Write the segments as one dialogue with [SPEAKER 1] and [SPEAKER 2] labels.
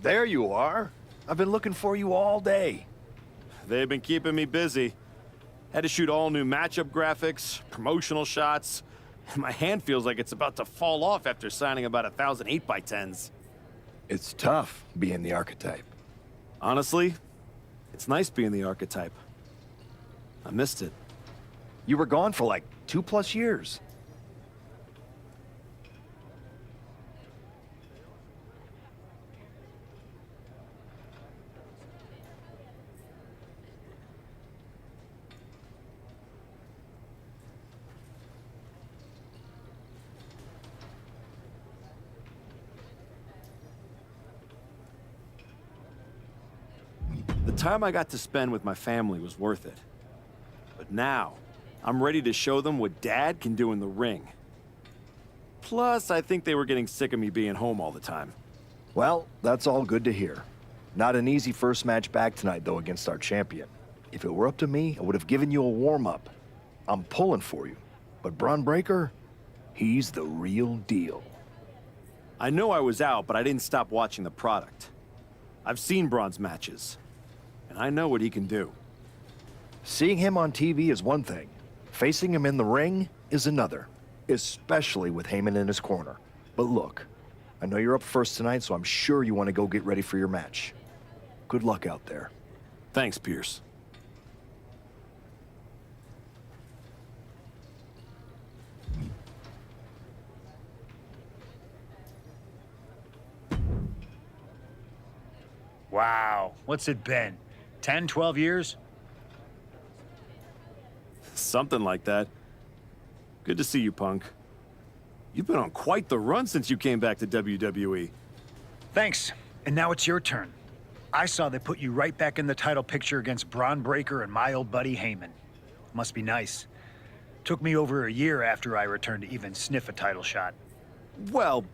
[SPEAKER 1] There you are. I've been looking for you all day.
[SPEAKER 2] They've been keeping me busy. Had to shoot all new matchup graphics, promotional shots. My hand feels like it's about to fall off after signing about 1,000 8x10s.
[SPEAKER 1] It's tough being the archetype.
[SPEAKER 2] Honestly, it's nice being the archetype. I missed it.
[SPEAKER 1] You were gone for like 2+ years.
[SPEAKER 2] The time I got to spend with my family was worth it. But now, I'm ready to show them what Dad can do in the ring. Plus, I think they were getting sick of me being home all the time.
[SPEAKER 1] Well, that's all good to hear. Not an easy first match back tonight, though, against our champion. If it were up to me, I would have given you a warm-up. I'm pulling for you. But Braun Breaker, he's the real deal.
[SPEAKER 2] I know I was out, but I didn't stop watching the product. I've seen Braun's matches, and I know what he can do.
[SPEAKER 1] Seeing him on TV is one thing. Facing him in the ring is another. Especially with Heyman in his corner. But look, I know you're up first tonight, so I'm sure you want to go get ready for your match. Good luck out there.
[SPEAKER 2] Thanks, Pierce.
[SPEAKER 3] Wow, what's it been? 10, 12 years?
[SPEAKER 2] Something like that. Good to see you, Punk. You've been on quite the run since you came back to WWE.
[SPEAKER 3] Thanks, and now it's your turn. I saw they put you right back in the title picture against Braun Breaker and my old buddy Heyman. Must be nice. Took me over a year after I returned to even sniff a title shot.
[SPEAKER 2] Well,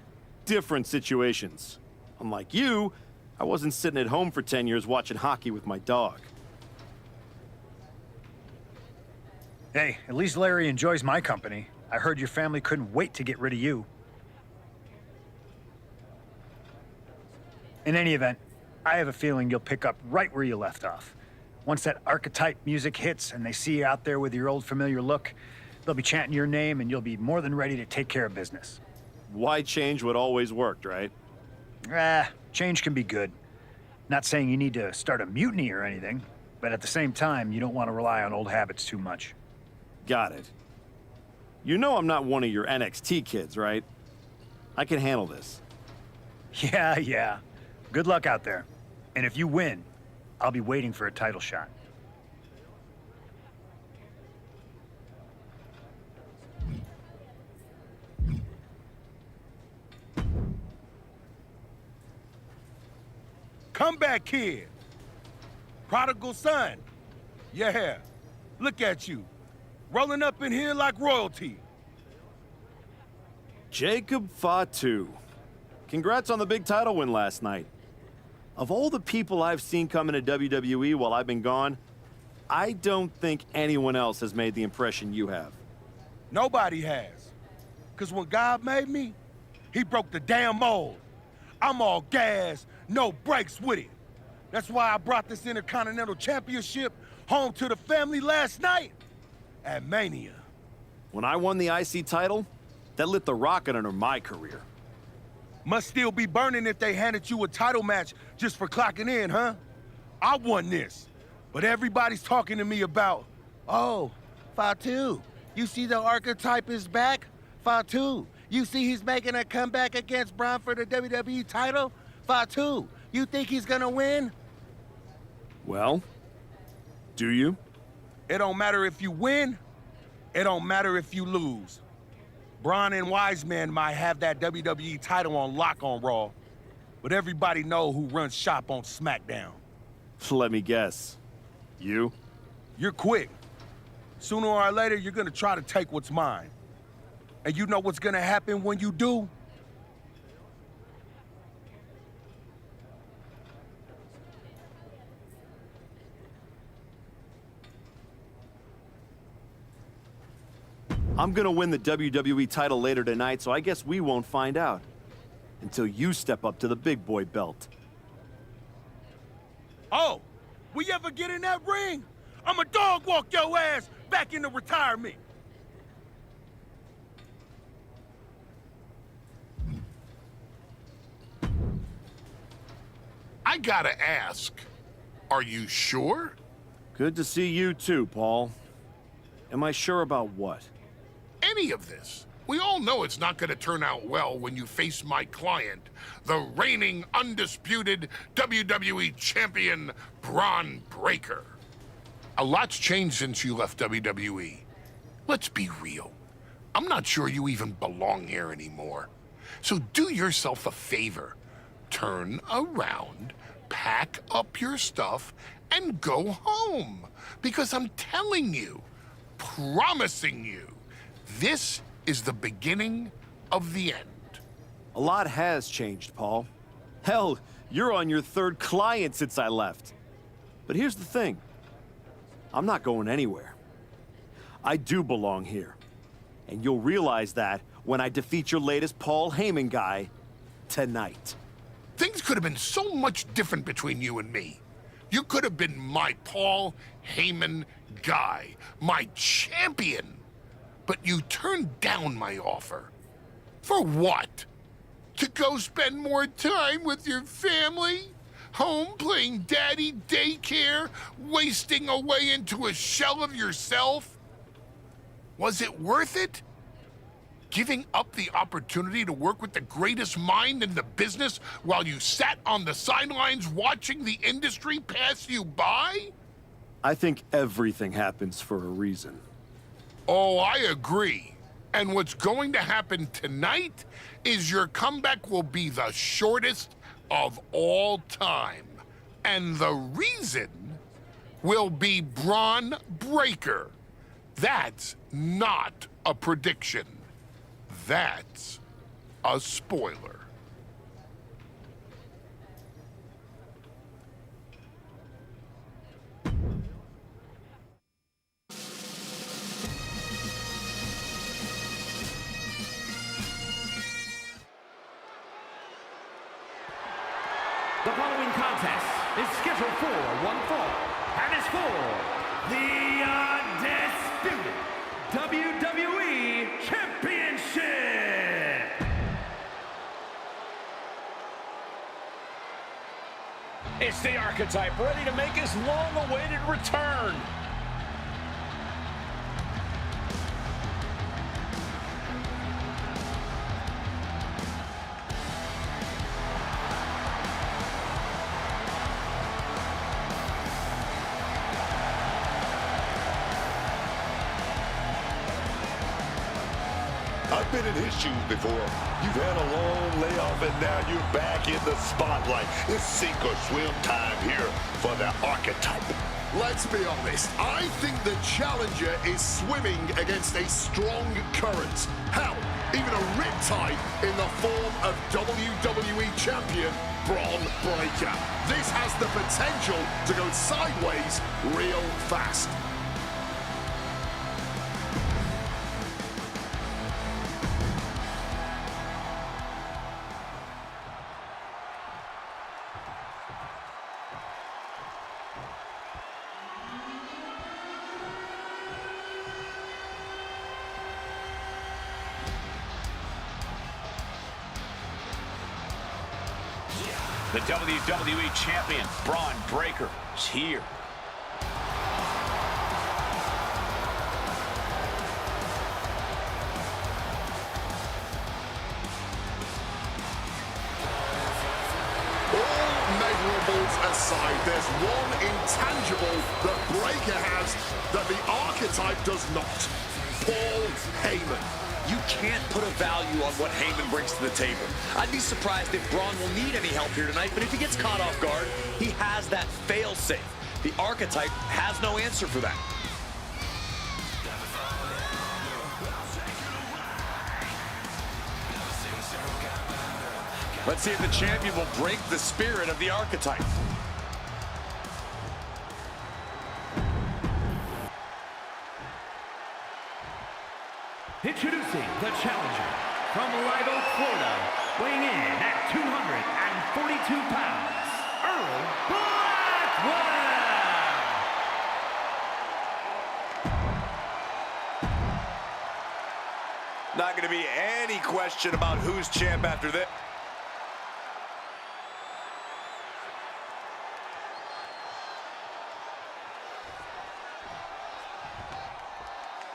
[SPEAKER 2] different situations. Unlike you, I wasn't sitting at home for 10 years watching hockey with my dog.
[SPEAKER 3] Hey, at least Larry enjoys my company. I heard your family couldn't wait to get rid of you. In any event, I have a feeling you'll pick up right where you left off. Once that archetype music hits and they see you out there with your old familiar look, they'll be chanting your name and you'll be more than ready to take care of business.
[SPEAKER 2] Why change what always worked, right?
[SPEAKER 3] Change can be good. Not saying you need to start a mutiny or anything, but at the same time, you don't want to rely on old habits too much.
[SPEAKER 2] Got it. You know I'm not one of your NXT kids, right? I can handle this.
[SPEAKER 3] Yeah. Good luck out there. And if you win, I'll be waiting for a title shot.
[SPEAKER 4] Comeback kid. Prodigal son. Yeah. Look at you. Rolling up in here like royalty.
[SPEAKER 2] Jacob Fatu. Congrats on the big title win last night. Of all the people I've seen come into WWE while I've been gone, I don't think anyone else has made the impression you have.
[SPEAKER 4] Nobody has. Because when God made me, he broke the damn mold. I'm all gas, no brakes with it. That's why I brought this Intercontinental Championship home to the family last night at Mania.
[SPEAKER 2] When I won the IC title, that lit the rocket under my career.
[SPEAKER 4] Must still be burning if they handed you a title match just for clocking in, huh? I won this, but everybody's talking to me about, oh, Fatu, you see the archetype is back? Fatu, you see he's making a comeback against Braun for the WWE title? Fatu, you think he's gonna win?
[SPEAKER 2] Well, do you?
[SPEAKER 4] It don't matter if you win, it don't matter if you lose. Braun and Wiseman might have that WWE title on lock on Raw, but everybody know who runs shop on SmackDown.
[SPEAKER 2] Let me guess. You?
[SPEAKER 4] You're quick. Sooner or later, you're gonna try to take what's mine. And you know what's gonna happen when you do?
[SPEAKER 2] I'm gonna win the WWE title later tonight, so I guess we won't find out. Until you step up to the big boy belt.
[SPEAKER 4] we ever get in that ring, I'ma dog walk your ass back into retirement.
[SPEAKER 5] I gotta ask, are you sure?
[SPEAKER 2] Good to see you too, Paul. Am I sure about what?
[SPEAKER 5] Any of this? We all know it's not gonna turn out well when you face my client, the reigning, undisputed WWE Champion, Braun Breaker. A lot's changed since you left WWE. Let's be real. I'm not sure you even belong here anymore. So do yourself a favor. Turn around, pack up your stuff, and go home. Because I'm telling you, promising you, this is the beginning of the end.
[SPEAKER 2] A lot has changed, Paul. Hell, you're on your third client since I left. But here's the thing. I'm not going anywhere. I do belong here. And you'll realize that when I defeat your latest Paul Heyman guy tonight.
[SPEAKER 5] Things could have been so much different between you and me. You could have been my Paul Heyman guy, my champion. But you turned down my offer. For what? To go spend more time with your family? Home playing daddy daycare? Wasting away into a shell of yourself? Was it worth it? Giving up the opportunity to work with the greatest mind in the business while you sat on the sidelines watching the industry pass you by?
[SPEAKER 2] I think everything happens for a reason.
[SPEAKER 5] Oh, I agree. And what's going to happen tonight is your comeback will be the shortest of all time. And the reason will be Braun Breaker. That's not a prediction. That's a spoiler.
[SPEAKER 6] The following contest is scheduled for one fall and is for the undisputed WWE Championship. It's the Archetype ready to make his long-awaited return.
[SPEAKER 7] I've been in his shoes before. You've had a long layoff and now you're back in the spotlight. It's sink or swim time here for the Archetype.
[SPEAKER 8] Let's be honest, I think the challenger is swimming against a strong current. Hell, even a riptide in the form of WWE Champion Braun Breaker. This has the potential to go sideways real fast.
[SPEAKER 6] The WWE Champion, Braun Breaker, is here.
[SPEAKER 8] Aside, there's one intangible that Breaker has that the Archetype does not. Paul Heyman.
[SPEAKER 9] You can't put a value on what Heyman brings to the table. I'd be surprised if Braun will need any help here tonight, but if he gets caught off guard, he has that fail-safe. The Archetype has no answer for that. Let's see if the champion will break the spirit of the Archetype.
[SPEAKER 6] Introducing the challenger from Live Oak, Florida, weighing in at 242 pounds, Earl Blackwell.
[SPEAKER 9] Not going to be any question about who's champ after this.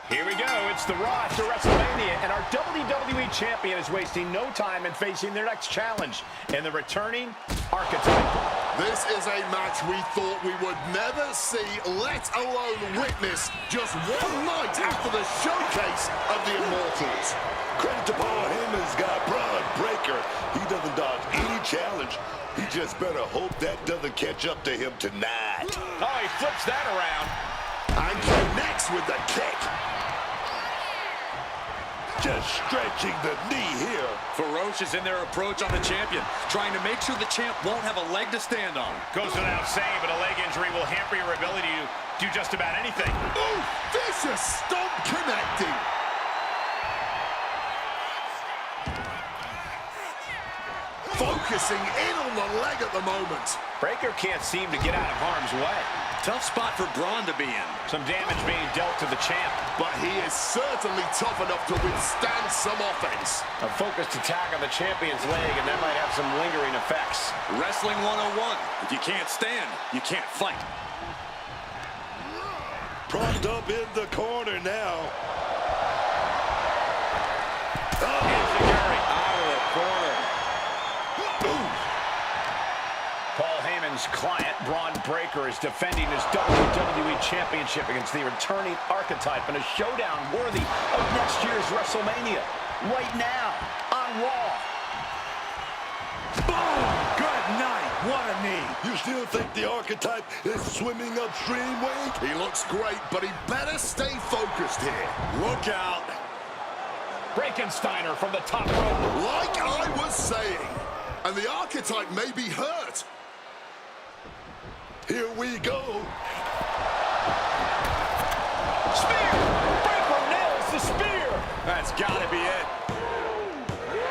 [SPEAKER 6] Here we go. It's the Raw to WrestleMania, and our WWE Champion is wasting no time in facing their next challenge in the returning Archetype.
[SPEAKER 8] This is a match we thought we would never see, let alone witness, just one night after the showcase of the Immortals.
[SPEAKER 7] Credit to Paul Heyman's guy, Braun Breaker. He doesn't dodge any challenge. He just better hope that doesn't catch up to him tonight.
[SPEAKER 6] Oh, he flips that around.
[SPEAKER 8] And connects with the kick.
[SPEAKER 7] Just stretching the knee here.
[SPEAKER 9] Ferocious in their approach on the champion, trying to make sure the champ won't have a leg to stand on.
[SPEAKER 6] Goes without saying, but a leg injury will hamper your ability to do just about anything.
[SPEAKER 8] Ooh, vicious stomp connecting. Focusing in on the leg at the moment.
[SPEAKER 6] Breaker can't seem to get out of harm's way.
[SPEAKER 9] Tough spot for Braun to be in.
[SPEAKER 6] Some damage being dealt to the champ.
[SPEAKER 8] But he is certainly tough enough to withstand some offense.
[SPEAKER 6] A focused attack on the champion's leg, and that might have some lingering effects.
[SPEAKER 9] Wrestling 101. If you can't stand, you can't fight.
[SPEAKER 7] Propped up in the corner now.
[SPEAKER 6] Enziguri out of the corner. Paul Heyman's client, Braun Breaker, is defending his WWE Championship against the returning Archetype in a showdown worthy of next year's WrestleMania. Right now, on Raw.
[SPEAKER 7] Boom! Good night. What a knee. You still think the Archetype is swimming upstream, Wade?
[SPEAKER 8] He looks great, but he better stay focused here.
[SPEAKER 9] Look out.
[SPEAKER 6] Frankensteiner from the top rope.
[SPEAKER 8] Like I was saying, and the Archetype may be hurt.
[SPEAKER 7] Here we go.
[SPEAKER 6] Spear! Breaker nails the spear!
[SPEAKER 9] That's gotta be it.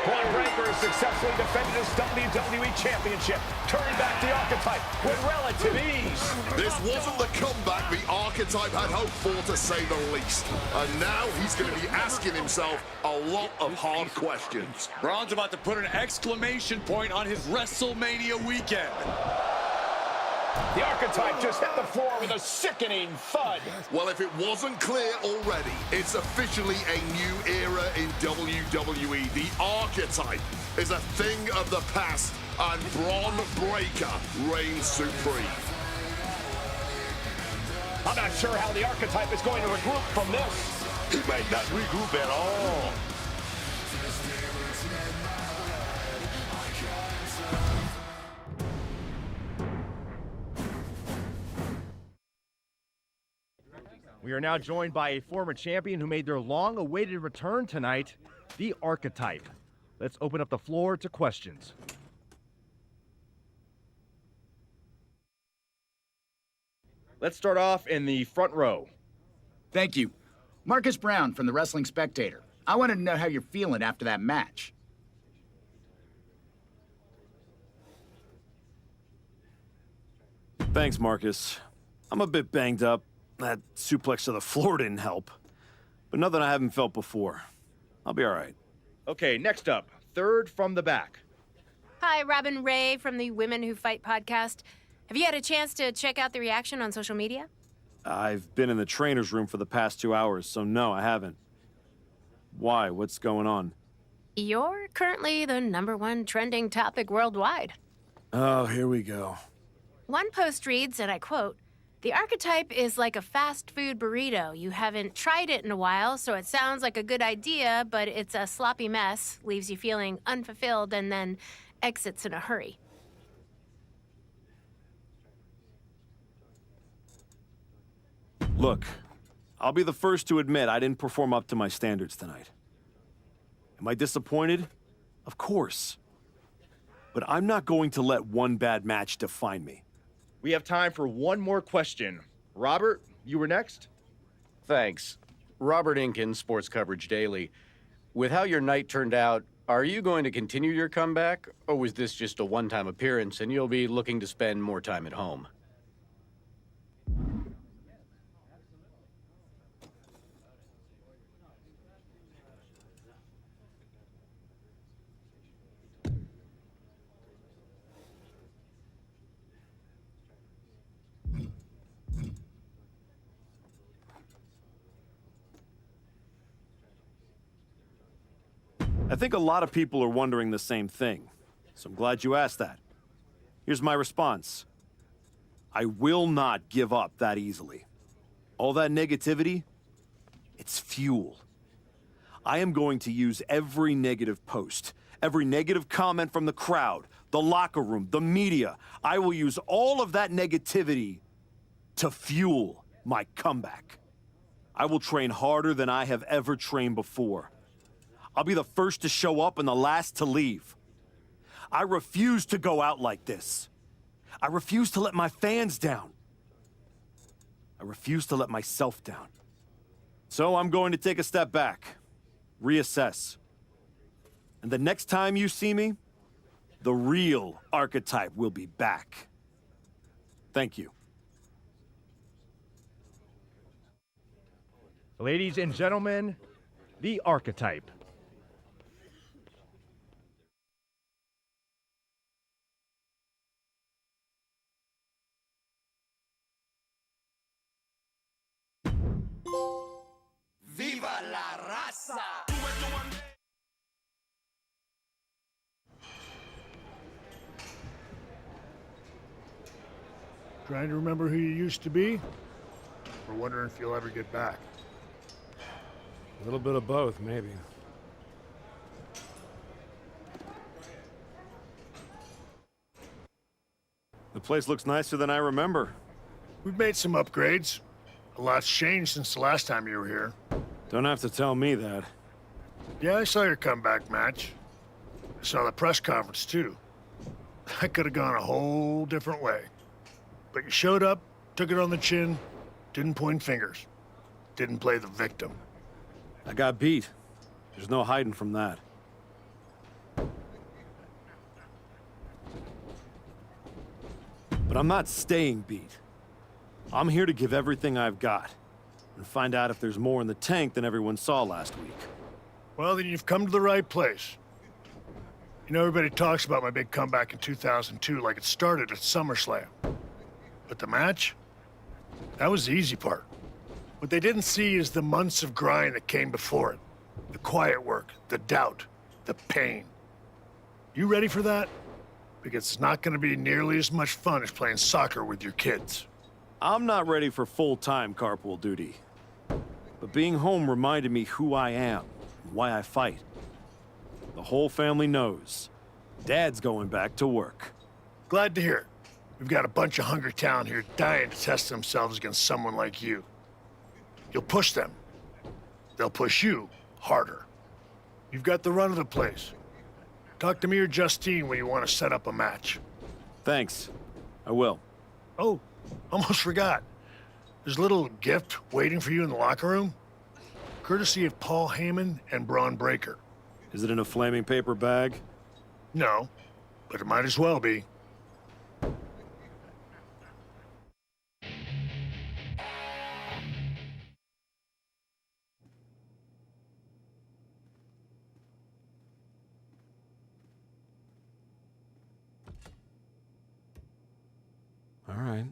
[SPEAKER 6] Braun Breaker has successfully defended his WWE Championship, turning back the Archetype with relative ease.
[SPEAKER 8] This wasn't the comeback the Archetype had hoped for, to say the least. And now he's going to be asking himself a lot of hard questions.
[SPEAKER 9] Braun's about to put an exclamation point on his WrestleMania weekend.
[SPEAKER 6] The Archetype just hit the floor with a sickening thud.
[SPEAKER 8] Well, if it wasn't clear already, it's officially a new era in WWE. The Archetype is a thing of the past, and Braun Breaker reigns supreme.
[SPEAKER 6] I'm not sure how the Archetype is going to regroup from this.
[SPEAKER 7] He might not regroup at all.
[SPEAKER 10] We are now joined by a former champion who made their long-awaited return tonight, the Archetype. Let's open up the floor to questions. Let's start off in the front row.
[SPEAKER 11] Thank you. Marcus Brown from the Wrestling Spectator. I wanted to know how you're feeling after that match.
[SPEAKER 2] Thanks, Marcus. I'm a bit banged up. That suplex to the floor didn't help. But nothing I haven't felt before. I'll be all right.
[SPEAKER 10] Okay, next up, third from the back.
[SPEAKER 12] Hi, Robin Ray from the Women Who Fight podcast. Have you had a chance to check out the reaction on social media?
[SPEAKER 2] I've been in the trainer's room for the past 2 hours, so no, I haven't. Why? What's going on?
[SPEAKER 12] You're currently the #1 trending topic worldwide.
[SPEAKER 2] Oh, here we go.
[SPEAKER 12] One post reads, and I quote, "The Archetype is like a fast food burrito. You haven't tried it in a while, so it sounds like a good idea, but it's a sloppy mess, leaves you feeling unfulfilled, and then exits in a hurry."
[SPEAKER 2] Look, I'll be the first to admit I didn't perform up to my standards tonight. Am I disappointed? Of course. But I'm not going to let one bad match define me.
[SPEAKER 10] We have time for one more question. Robert, you were next?
[SPEAKER 13] Thanks. Robert Inkin, Sports Coverage Daily. With how your night turned out, are you going to continue your comeback, or was this just a one-time appearance and you'll be looking to spend more time at home?
[SPEAKER 2] I think a lot of people are wondering the same thing, so I'm glad you asked that. Here's my response. I will not give up that easily. All that negativity, it's fuel. I am going to use every negative post, every negative comment from the crowd, the locker room, the media. I will use all of that negativity to fuel my comeback. I will train harder than I have ever trained before. I'll be the first to show up and the last to leave. I refuse to go out like this. I refuse to let my fans down. I refuse to let myself down. So I'm going to take a step back, reassess. And the next time you see me, the real archetype will be back. Thank you.
[SPEAKER 10] Ladies and gentlemen, the archetype.
[SPEAKER 9] Viva la raza!
[SPEAKER 14] Trying to remember who you used to be? Or wondering if you'll ever get back?
[SPEAKER 2] A little bit of both, maybe. The place looks nicer than I remember.
[SPEAKER 14] We've made some upgrades. A lot's changed since the last time you were here.
[SPEAKER 2] Don't have to tell me that.
[SPEAKER 14] Yeah, I saw your comeback match. I saw the press conference, too. That could have gone a whole different way. But you showed up, took it on the chin, didn't point fingers, didn't play the victim.
[SPEAKER 2] I got beat. There's no hiding from that. But I'm not staying beat. I'm here to give everything I've got and find out if there's more in the tank than everyone saw last week.
[SPEAKER 14] Well, then you've come to the right place. You know, everybody talks about my big comeback in 2002 like it started at SummerSlam. But the match? That was the easy part. What they didn't see is the months of grind that came before it. The quiet work, the doubt, the pain. You ready for that? Because it's not going to be nearly as much fun as playing soccer with your kids.
[SPEAKER 2] I'm not ready for full-time carpool duty. But being home reminded me who I am and why I fight. The whole family knows. Dad's going back to work.
[SPEAKER 14] Glad to hear it. We've got a bunch of hungry talent here dying to test themselves against someone like you. You'll push them. They'll push you harder. You've got the run of the place. Talk to me or Justine when you want to set up a match.
[SPEAKER 2] Thanks. I will.
[SPEAKER 14] Oh, almost forgot. There's a little gift waiting for you in the locker room. Courtesy of Paul Heyman and Braun Breaker.
[SPEAKER 2] Is it in a flaming paper bag?
[SPEAKER 14] No, but it might as well be.
[SPEAKER 2] All right.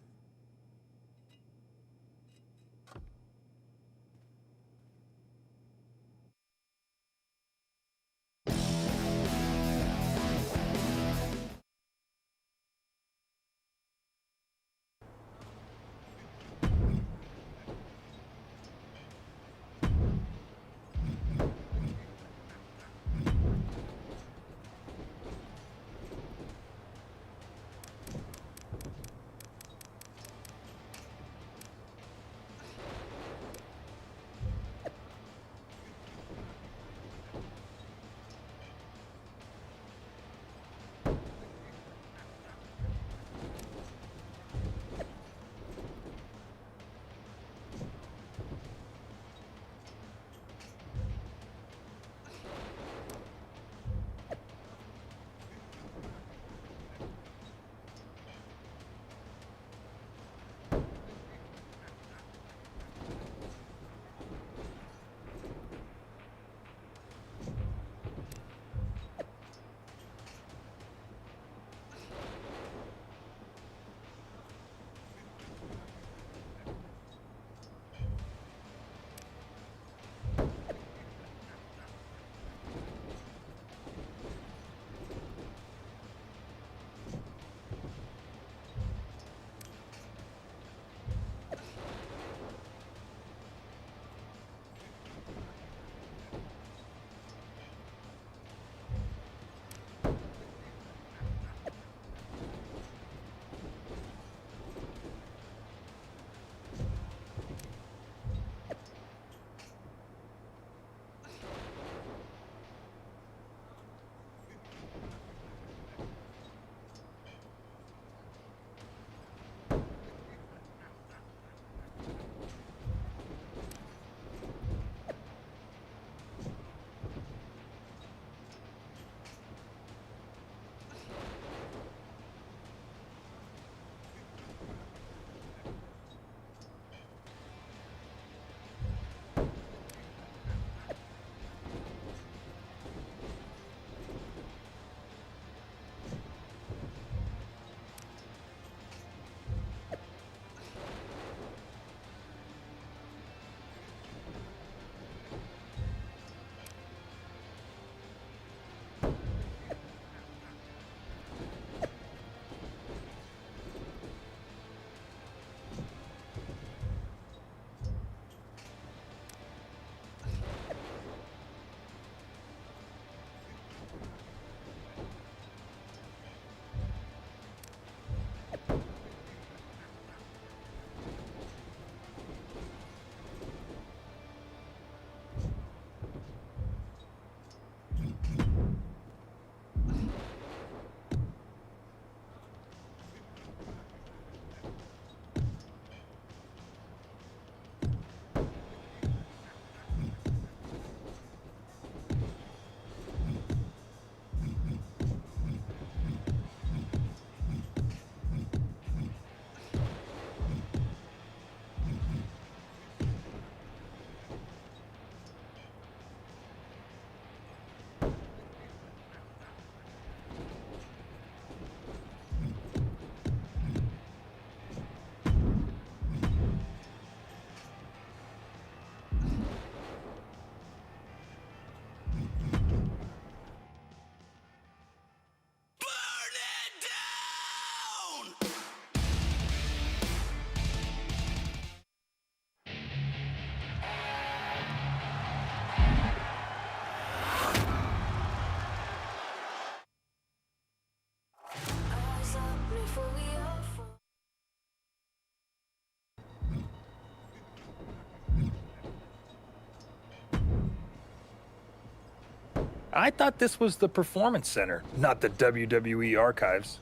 [SPEAKER 3] I thought this was the Performance Center, not the WWE archives.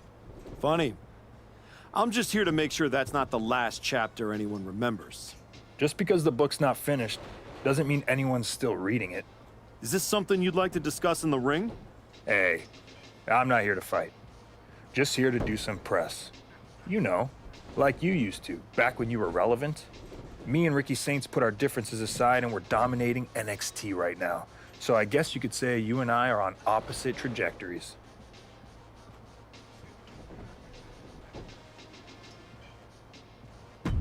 [SPEAKER 2] Funny. I'm just here to make sure that's not the last chapter anyone remembers.
[SPEAKER 3] Just because the book's not finished doesn't mean anyone's still reading it.
[SPEAKER 2] Is this something you'd like to discuss in the ring?
[SPEAKER 3] Hey, I'm not here to fight. Just here to do some press. You know, like you used to, back when you were relevant. Me and Ricky Saints put our differences aside and we're dominating NXT right now. So I guess you could say you and I are on opposite trajectories.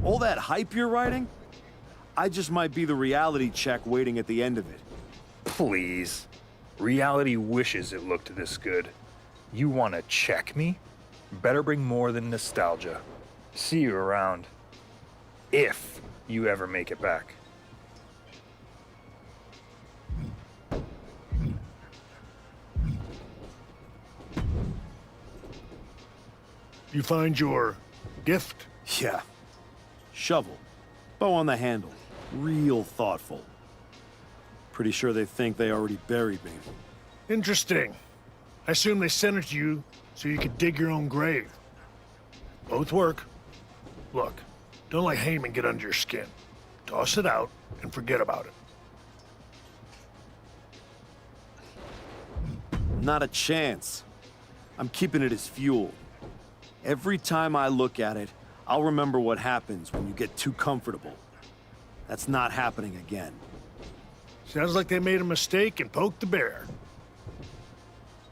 [SPEAKER 2] All that hype you're writing? I just might be the reality check waiting at the end of it.
[SPEAKER 3] Please. Reality wishes it looked this good. You want to check me? Better bring more than nostalgia. See you around. If you ever make it back.
[SPEAKER 14] You find your gift?
[SPEAKER 2] Yeah. Shovel. Bow on the handle. Real thoughtful. Pretty sure they think they already buried me.
[SPEAKER 14] Interesting. I assume they sent it to you so you could dig your own grave. Both work. Look, don't let Heyman get under your skin. Toss it out and forget about it.
[SPEAKER 2] Not a chance. I'm keeping it as fuel. Every time I look at it, I'll remember what happens when you get too comfortable. That's not happening again.
[SPEAKER 14] Sounds like they made a mistake and poked the bear.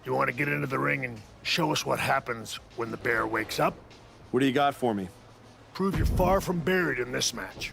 [SPEAKER 14] You want to get into the ring and show us what happens when the bear wakes up?
[SPEAKER 2] What do you got for me?
[SPEAKER 14] Prove you're far from buried in this match.